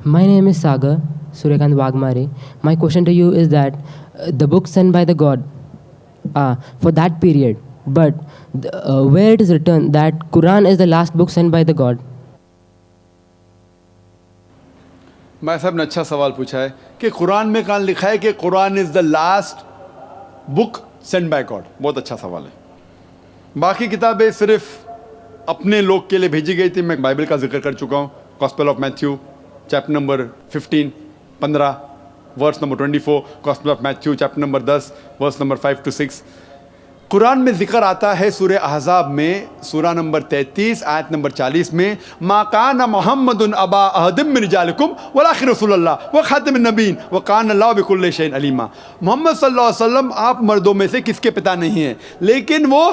My name is Sagar Suryakant Wagmare. My question to you is that the book sent by the God for that period, but where it is written that Quran is the last book sent by the God. भाई साहब ने अच्छा सवाल पूछा है कि कुरान में कहाँ लिखा है कि Quran is the last book send by God. बहुत अच्छा सवाल है. बाकी किताबें सिर्फ अपने लोग के लिए भेजी गई थी. मैं बाइबल का जिक्र कर चुका हूँ. Gospel of Matthew chapter number 15 verse number 24. Gospel of Matthew chapter number 10 verse number 5 to 6. Quran में जिक्र आता है सूरह अहज़ाब में सूरा नंबर 33 आयत नंबर 40 में, मा कान मुहम्मदुन अबा अहदिम मिन रिजालिकुम वलाकिन रसूलुल्लाह व खातिमुन नबीन व कान अल्लाहु बिकुल्लि शैइन अलीमा. मोहम्मद सल्लल्लाहु अलैहि वसल्लम आप मर्दों में से किसके पिता नहीं हैं, लेकिन वो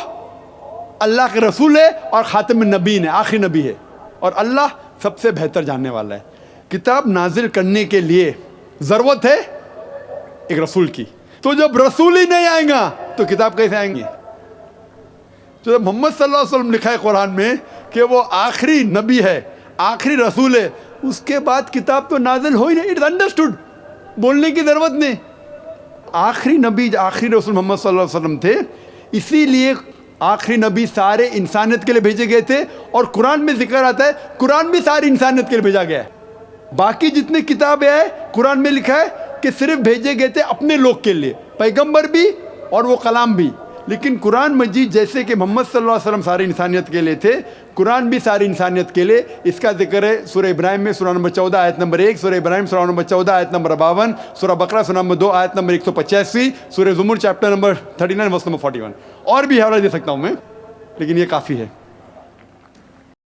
अल्लाह के रसूल है और खातिमुन नबीन है, आखिरी नबी है, और अल्लाह सबसे बेहतर जानने वाला है. किताब नाजिल करने के लिए ज़रूरत है एक रसूल की. तो जब रसूल ही नहीं आएगा तो किताब कैसे आएंगी. तो जब मोहम्मद सल्लल्लाहु अलैहि वसल्लम लिखा है कुरान में कि वो आखिरी नबी है, आखिरी रसूल है, उसके बाद किताब तो नाजिल हो ही नहीं. इट्स अंडरस्टूड, बोलने की ज़रूरत नहीं. आखिरी नबी आखिरी रसूल मोहम्मद सल्लल्लाहु अलैहि वसल्लम थे, इसीलिए आखिरी नबी सारे इंसानियत के लिए भेजे गए थे. और कुरान में जिक्र आता है कुरान भी सारी इंसानियत के लिए भेजा गया है. बाकी जितनी किताबें हैं कुरान में लिखा है कि सिर्फ भेजे गए थे अपने लोग के लिए, पैगंबर भी और वो कलाम भी. लेकिन कुरान मजीद जैसे कि मोहम्मद सल्लल्लाहु अलैहि वसल्लम सारी इंसानियत के लिए थे, कुरान भी सारी इंसानियत के लिए. इसका जिक्र है सूरह इब्राहिम में सूरा नंबर 14 आयत नंबर 1, सूरह इब्राहिम सूरा नंबर 14 आयत नंबर 52, सूरह बकरा सूरा नंबर 2 आयत नंबर 185, सूरह ज़ुमर चैप्टर नंबर 39 वर्स नंबर 41. और भी हवाला दे सकता हूँ मैं, लेकिन ये काफ़ी है.